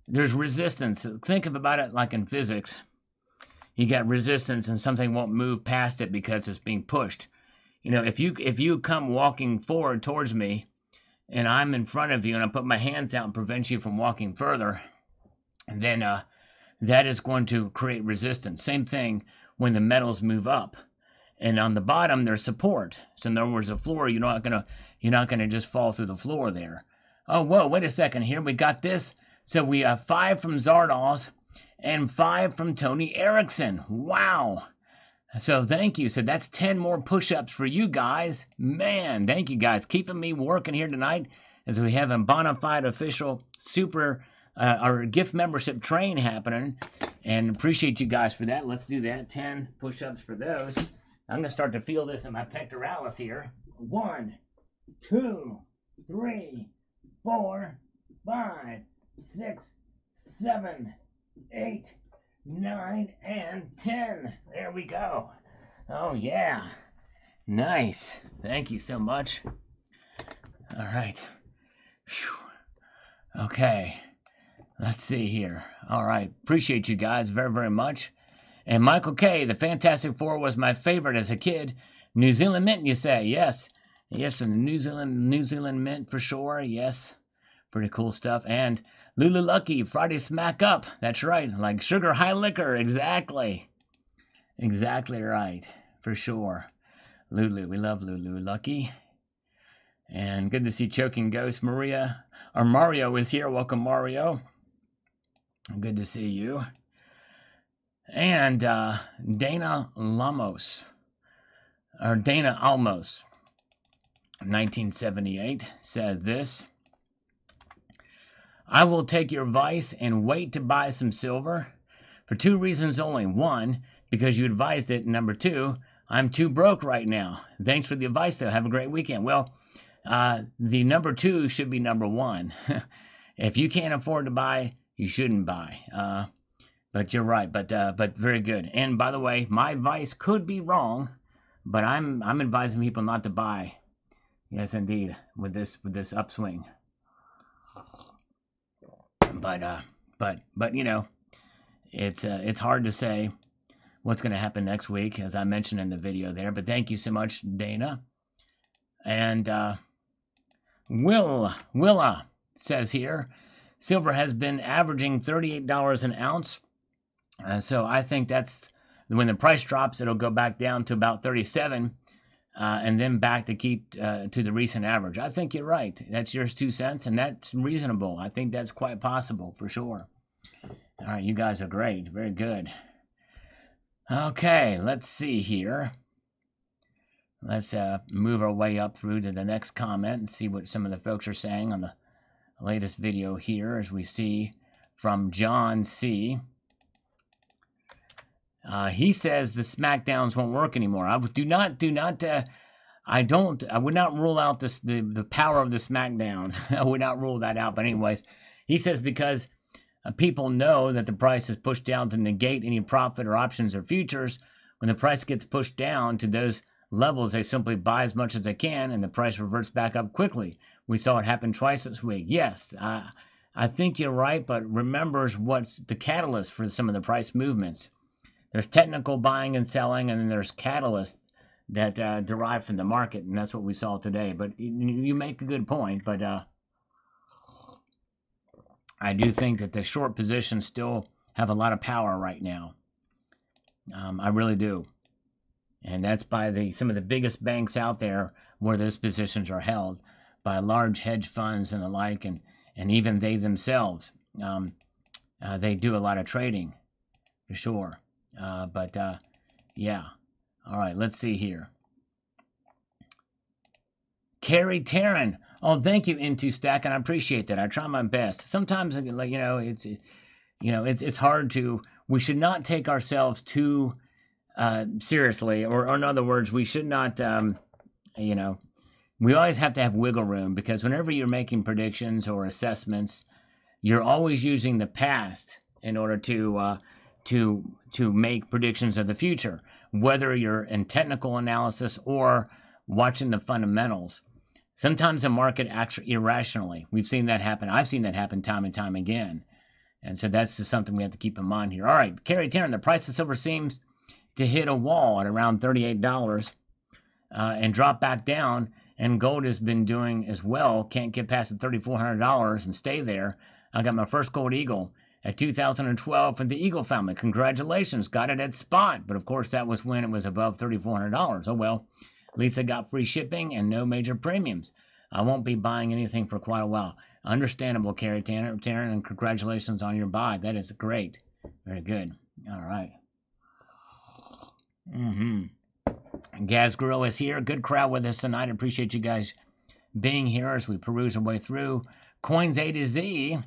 there's resistance. Think about it like in physics. You got resistance and something won't move past it because it's being pushed. You know, if you come walking forward towards me, and I'm in front of you, and I put my hands out and prevent you from walking further, then that is going to create resistance. Same thing when the metals move up. and on the bottom there's support. So in other words, the floor, you're not gonna just fall through the floor there. Oh, whoa, wait a second here. We got this. So we have 5 from Zardos and 5 from Tony Erickson. Wow. So thank you. So that's 10 more push-ups for you guys. Man, thank you guys. Keeping me working here tonight as we have a bona fide official super our gift membership train happening. And appreciate you guys for that. Let's do that. 10 push-ups for those. I'm going to start to feel this in my pectoralis here. 1, 2, 3, 4, 5, 6, 7, 8, 9, and 10. There we go. Oh, yeah. Nice. Thank you so much. All right. Whew. Okay. Let's see here. All right. Appreciate you guys very, very much. And Michael K., the Fantastic Four was my favorite as a kid. New Zealand Mint, you say? Yes. Yes, and New Zealand Mint for sure. Yes. Pretty cool stuff. And Lulu Lucky, Friday Smack Up. That's right. Like Sugar High Liquor. Exactly. Exactly right. For sure. Lulu. We love Lulu Lucky. And good to see Choking Ghost. Mario is here. Welcome, Mario. Good to see you. And Dana Almos, 1978, said this. I will take your advice and wait to buy some silver for 2 reasons only. 1, because you advised it. Number 2, I'm too broke right now. Thanks for the advice, though. Have a great weekend. Well, the number 2 should be number 1. If you can't afford to buy, you shouldn't buy. But you're right. But very good. And by the way, my advice could be wrong, but I'm advising people not to buy. Yes, indeed, with this upswing. But you know, it's hard to say what's going to happen next week, as I mentioned in the video there. But thank you so much, Dana. And Willa says here, silver has been averaging $38 an ounce. So I think that's when the price drops, it'll go back down to about 37, and then back to keep to the recent average. I think you're right. That's your 2 cents, and that's reasonable. I think that's quite possible for sure. All right, you guys are great. Very good. Okay, let's see here. Let's move our way up through to the next comment and see what some of the folks are saying on the latest video here, as we see from John C. He says the SmackDowns won't work anymore. I would not rule out the power of the SmackDown. I would not rule that out. But anyways, he says because people know that the price is pushed down to negate any profit or options or futures. When the price gets pushed down to those levels, they simply buy as much as they can, and the price reverts back up quickly. We saw it happen twice this week. Yes, I think you're right, but remember what's the catalyst for some of the price movements. There's technical buying and selling, and then there's catalysts that derive from the market, and that's what we saw today. But you make a good point, but I do think that the short positions still have a lot of power right now. I really do. And that's by some of the biggest banks out there where those positions are held, by large hedge funds and the like, and even they themselves. They do a lot of trading, for sure. Yeah. All right, let's see here. Carrie Taryn. Oh, thank you, Into Stack, and I appreciate that. I try my best. Sometimes, it's hard to. We should not take ourselves too seriously, or in other words, we should not. We always have to have wiggle room, because whenever you're making predictions or assessments, you're always using the past in order to make predictions of the future, whether you're in technical analysis or watching the fundamentals. Sometimes the market acts irrationally. We've seen that happen. I've seen that happen time and time again. And so that's just something we have to keep in mind here. All right, Carrie Taryn, the price of silver seems to hit a wall at around $38 and drop back down, and gold has been doing as well. Can't get past the $3,400 and stay there. I got my first gold eagle at 2012 from the Eagle family. Congratulations, got it at spot. But of course, that was when it was above $3,400. Oh well, Lisa got free shipping and no major premiums. I won't be buying anything for quite a while. Understandable, Carrie Tanner, and congratulations on your buy. That is great. Very good. All right. Gaz Grill is here. Good crowd with us tonight. I appreciate you guys being here as we peruse our way through. Coins A to Z.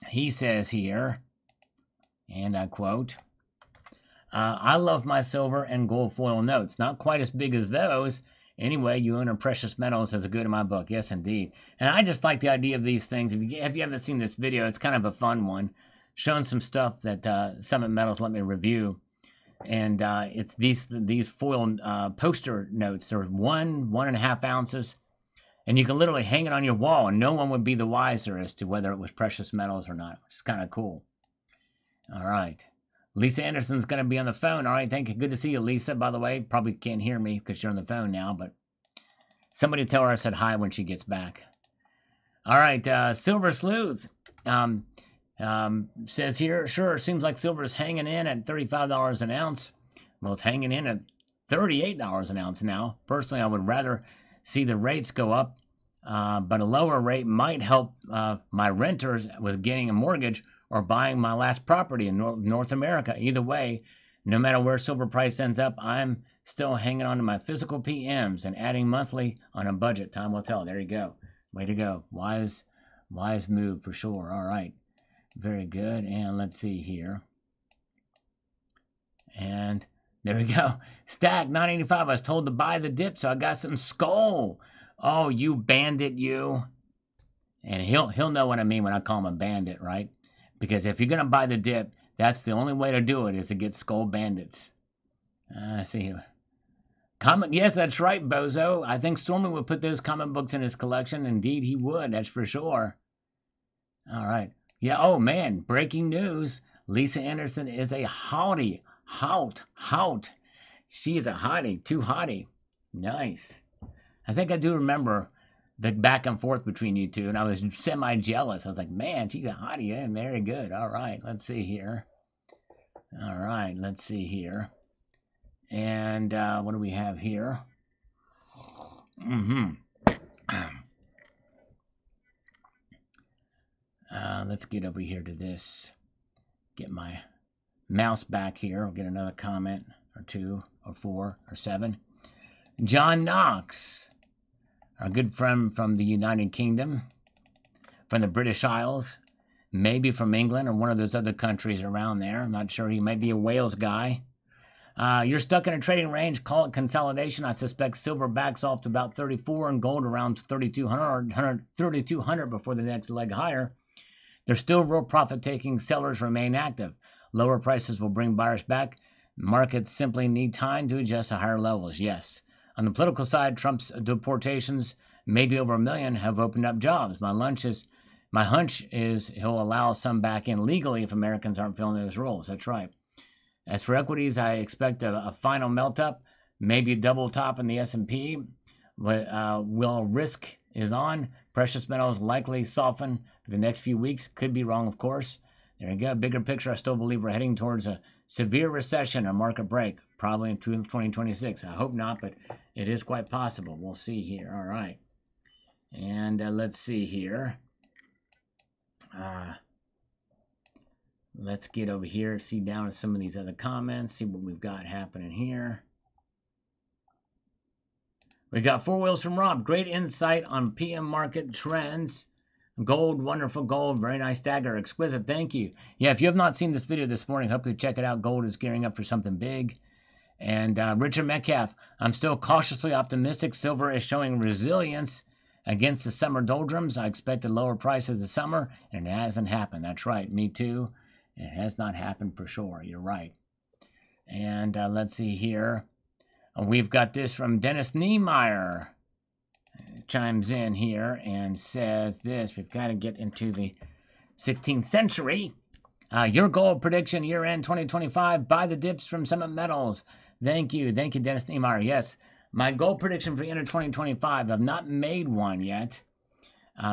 He says here, and I quote, I love my silver and gold foil notes. Not quite as big as those. Anyway, you own a precious metals as a good in my book. Yes, indeed. And I just like the idea of these things. If you haven't seen this video, it's kind of a fun one. Showing some stuff that Summit Metals let me review. And it's these foil poster notes. They're 1.5 ounces. And you can literally hang it on your wall, and no one would be the wiser as to whether it was precious metals or not, which is kind of cool. All right. Lisa Anderson's going to be on the phone. All right, thank you. Good to see you, Lisa, by the way. Probably can't hear me because you're on the phone now, but somebody tell her I said hi when she gets back. All right, Silver Sleuth says here, sure, seems like silver is hanging in at $35 an ounce. Well, it's hanging in at $38 an ounce now. Personally, I would rather see the rates go up, but a lower rate might help my renters with getting a mortgage or buying my last property in North America. Either way, no matter where silver price ends up, I'm still hanging on to my physical PMs and adding monthly on a budget. Time will tell. There you go. Way to go. Wise move for sure. All right. Very good. And let's see here. And there we go. Stack 985. I was told to buy the dip, so I got some skull. Oh, you bandit, you. And he'll know what I mean when I call him a bandit, right? Because if you're gonna buy the dip, that's the only way to do it is to get skull bandits. See here. Comic, yes, that's right, Bozo. I think Stormy would put those comic books in his collection. Indeed, he would. That's for sure. All right. Yeah. Oh man, breaking news. Lisa Anderson is a hottie. Hout. She is a hottie. Too hottie. Nice. I think I do remember the back and forth between you two, and I was semi-jealous. I was like, man, she's a hottie. Yeah, very good. All right, let's see here. And what do we have here? Let's get over here to this. Get my mouse back here. I'll get another comment or two or four or seven. John Knox, our good friend from the United Kingdom, from the British Isles, maybe from England or one of those other countries around there. I'm not sure. He might be a Wales guy. You're stuck in a trading range. Call it consolidation. I suspect silver backs off to about 34 and gold around 3,200 before the next leg higher. There's still real profit-taking. Sellers remain active. Lower prices will bring buyers back. Markets simply need time to adjust to higher levels. Yes. On the political side, Trump's deportations, maybe over 1 million, have opened up jobs. My hunch is he'll allow some back in legally if Americans aren't filling those roles. That's right. As for equities, I expect a final melt-up, maybe a double top in the S&P. Will risk is on. Precious metals likely soften for the next few weeks. Could be wrong, of course. There you go. Bigger picture, I still believe we're heading towards a severe recession or market break, probably in 2026. I hope not, but it is quite possible. We'll see here. All right. And let's see here. Let's get over here, see down at some of these other comments, see what we've got happening here. We got Four Wheels from Rob. Great insight on PM market trends. Gold, wonderful gold. Very nice dagger. Exquisite. Thank you. Yeah, if you have not seen this video this morning, hope you check it out. Gold is gearing up for something big. And Richard Metcalf, I'm still cautiously optimistic. Silver is showing resilience against the summer doldrums. I expected lower prices this summer, and it hasn't happened. That's right. Me too. It has not happened for sure. You're right. And let's see here. We've got this from Dennis Niemeyer. Chimes in here and says this. We've got to get into the 16th century. Your gold prediction year-end 2025. Buy the dips from Summit Metals. Thank you. Thank you, Dennis Niemeyer. Yes, my gold prediction for the end of 2025. I've not made one yet.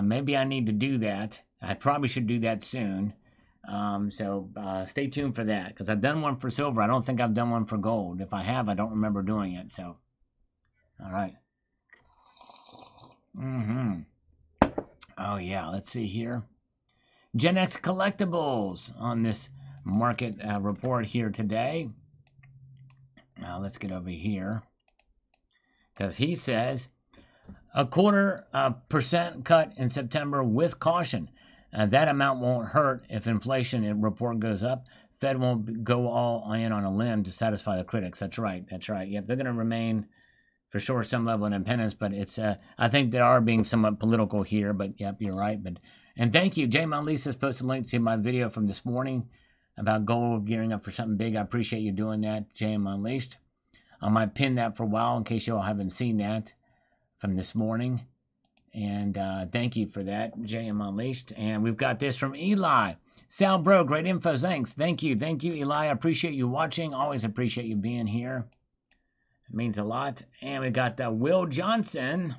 Maybe I need to do that. I probably should do that soon. So stay tuned for that, because I've done one for silver. I don't think I've done one for gold. If I have, I don't remember doing it. So, all right. Oh yeah, let's see here. Gen X Collectibles on this market report here today. Now let's get over here, because he says a 0.25% cut in September with caution. That amount won't hurt if inflation report goes up. Fed won't go all in on a limb to satisfy the critics. That's right. That's right. Yep, they're going to remain for sure some level of independence, but it's I think they are being somewhat political here. But yep, you're right. But and thank you, Jay Monlease has posted a link to my video from this morning about gold gearing up for something big. I appreciate you doing that, Jay Unleashed. I might pin that for a while in case you all haven't seen that from this morning. And thank you for that, JM Unleashed. And we've got this from Eli. Sal Bro, great info. Thanks. Thank you. Thank you, Eli. I appreciate you watching. Always appreciate you being here. It means a lot. And we got Will Johnson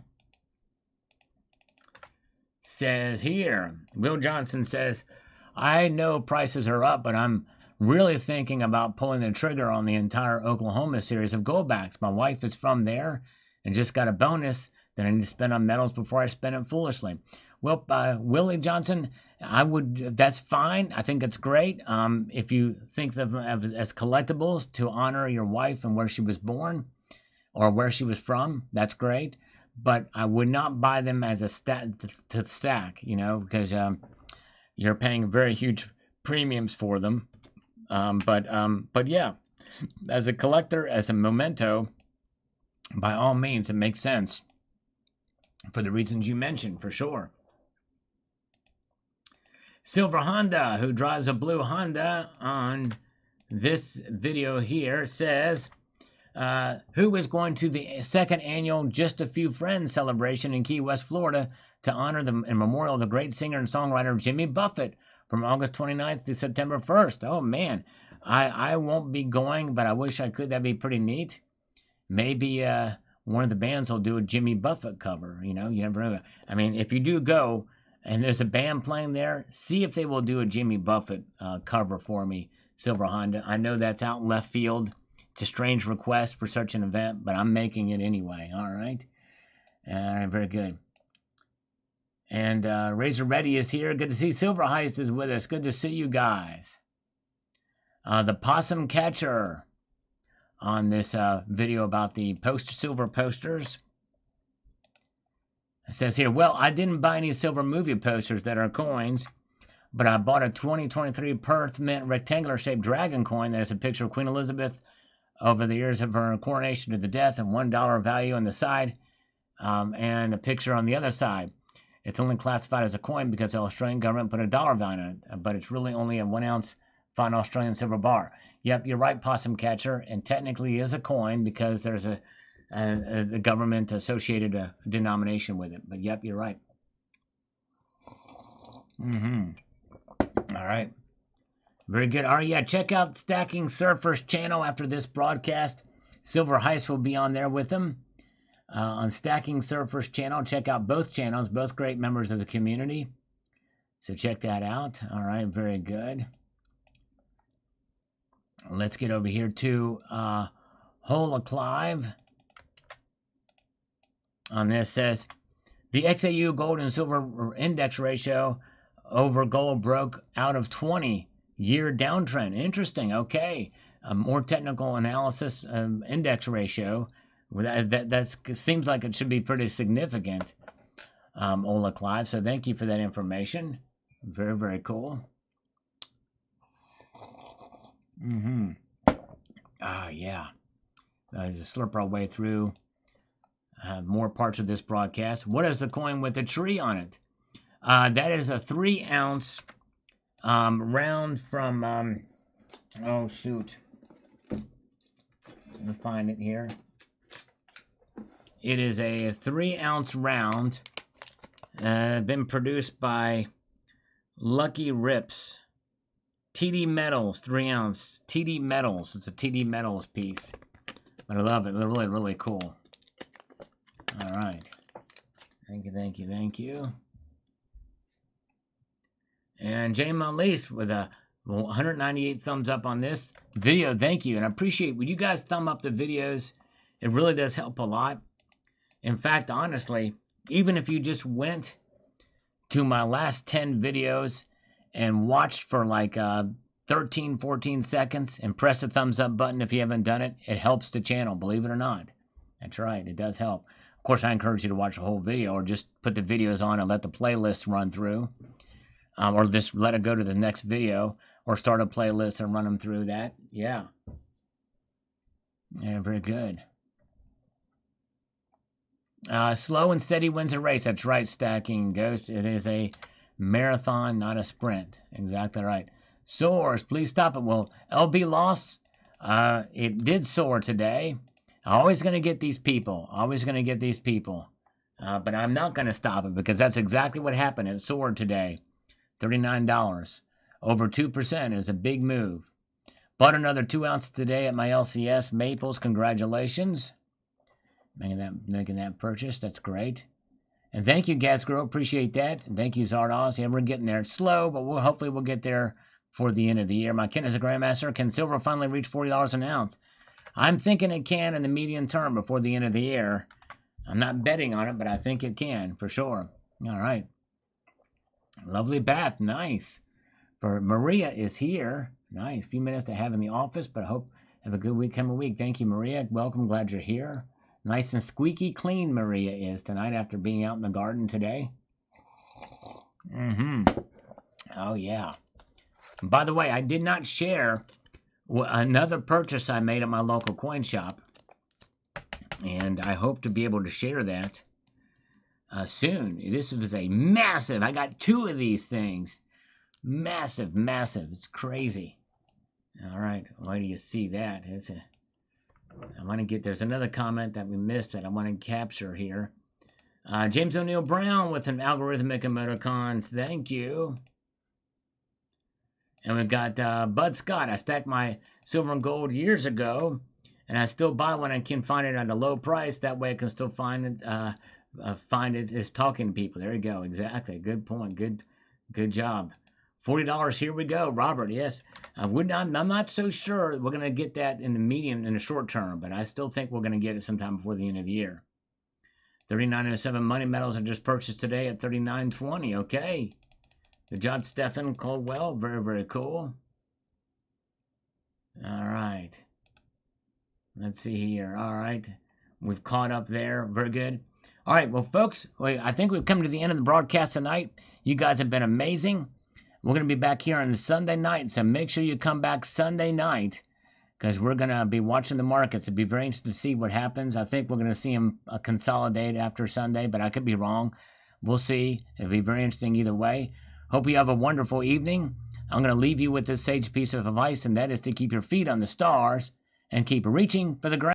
says here. Will Johnson says, I know prices are up, but I'm really thinking about pulling the trigger on the entire Oklahoma series of goldbacks. My wife is from there and just got a bonus that I need to spend on metals before I spend it foolishly. Well, Willie Johnson, that's fine. I think it's great. If you think of as collectibles to honor your wife and where she was born or where she was from, that's great. But I would not buy them as a to stack, because you're paying very huge premiums for them. But yeah, as a collector, as a memento, by all means, it makes sense. For the reasons you mentioned, for sure. Silver Honda, who drives a blue Honda on this video here, says, who is going to the second annual Just a Few Friends celebration in Key West, Florida to honor the in memorial of the great singer and songwriter Jimmy Buffett from August 29th to September 1st. Oh, man. I won't be going, but I wish I could. That'd be pretty neat. Maybe one of the bands will do a Jimmy Buffett cover. You never know. I mean, if you do go and there's a band playing there, see if they will do a Jimmy Buffett cover for me, Silver Honda. I know that's out in left field. It's a strange request for such an event, but I'm making it anyway. All right. Very good. And Razor Ready is here. Good to see Silver Heist is with us. Good to see you guys. The Possum Catcher on this video about the silver posters. It says here, well, I didn't buy any silver movie posters that are coins, but I bought a 2023 Perth Mint rectangular shaped dragon coin that has a picture of Queen Elizabeth over the years of her coronation to the death and $1 value on the side, and a picture on the other side. It's only classified as a coin because the Australian government put a dollar value on it, but it's really only a 1 ounce fine Australian silver bar. Yep, you're right, Possum Catcher, and technically is a coin because there's a government associated a denomination with it. But yep, you're right. All right. Very good. All right, yeah, check out Stacking Surfer's channel after this broadcast. Silver Heist will be on there with them. On Stacking Surfer's channel, check out both channels, both great members of the community. So check that out. All right, very good. Let's get over here to Hola Clive. On this says, the XAU gold and silver index ratio over gold broke out of 20-year downtrend. Interesting. Okay. A more technical analysis index ratio. That seems like it should be pretty significant, Ola Clive. So thank you for that information. Very, very cool. Yeah. As we slurp our way through more parts of this broadcast. What is the coin with the tree on it? That is a 3 ounce round from, oh shoot. Let me find it here. It is a 3 ounce round, been produced by Lucky Rips. TD Metals, 3 ounce. TD Metals. It's a TD Metals piece. But I love it. They're really, really cool. All right. Thank you, thank you, thank you. And Jane Monlease with a 198 thumbs up on this video. Thank you. And I appreciate when you guys thumb up the videos. It really does help a lot. In fact, honestly, even if you just went to my last 10 videos and watched for like 13, 14 seconds and press the thumbs up button if you haven't done it, it helps the channel, believe it or not. That's right, it does help. Of course, I encourage you to watch the whole video or just put the videos on and let the playlist run through. Or just let it go to the next video or start a playlist and run them through that. Yeah. Yeah, very good. Slow and steady wins a race. That's right, Stacking Ghost. It is a marathon, not a sprint. Exactly right. Soars, please stop it. Well, LB loss, it did soar today. Always going to get these people. Always going to get these people. But I'm not going to stop it because that's exactly what happened. It soared today. $39. Over 2% is a big move. Bought another 2 ounces today at my LCS Maples. Congratulations. Making that purchase. That's great. And thank you, Gas Girl. Appreciate that. And thank you, Zardos. Yeah, we're getting there. It's slow, but hopefully we'll get there for the end of the year. My Ken is a Grandmaster. Can silver finally reach $40 an ounce? I'm thinking it can in the medium term before the end of the year. I'm not betting on it, but I think it can for sure. All right. Lovely bath. Nice. For Maria is here. Nice. A few minutes to have in the office, but I hope have a good week coming week. Thank you, Maria. Welcome. Glad you're here. Nice and squeaky clean Maria is tonight after being out in the garden today. Oh, yeah. By the way, I did not share another purchase I made at my local coin shop. And I hope to be able to share that soon. This was a massive, I got 2 of these things. Massive, massive. It's crazy. All right. Why do you see that? I want to get, there's another comment that we missed that I want to capture here. James O'Neill Brown with an algorithmic emoticons. Thank you. And we've got Bud Scott. I stacked my silver and gold years ago, and I still buy when I can find it at a low price. That way I can still find it is talking to people. There you go. Exactly. Good point. Good job. $40. Here we go, Robert. Yes, I'm not so sure we're going to get that in the short term, but I still think we're going to get it sometime before the end of the year. 39.07 money metals I just purchased today at 39.20. Okay, good job, Stephen Caldwell. Very, very cool. All right, let's see here. All right, we've caught up there. Very good. All right, well, folks, I think we've come to the end of the broadcast tonight. You guys have been amazing. We're going to be back here on Sunday night, so make sure you come back Sunday night because we're going to be watching the markets. It'd be very interesting to see what happens. I think we're going to see them consolidate after Sunday, but I could be wrong. We'll see. It'll be very interesting either way. Hope you have a wonderful evening. I'm going to leave you with this sage piece of advice, and that is to keep your feet on the stars and keep reaching for the ground.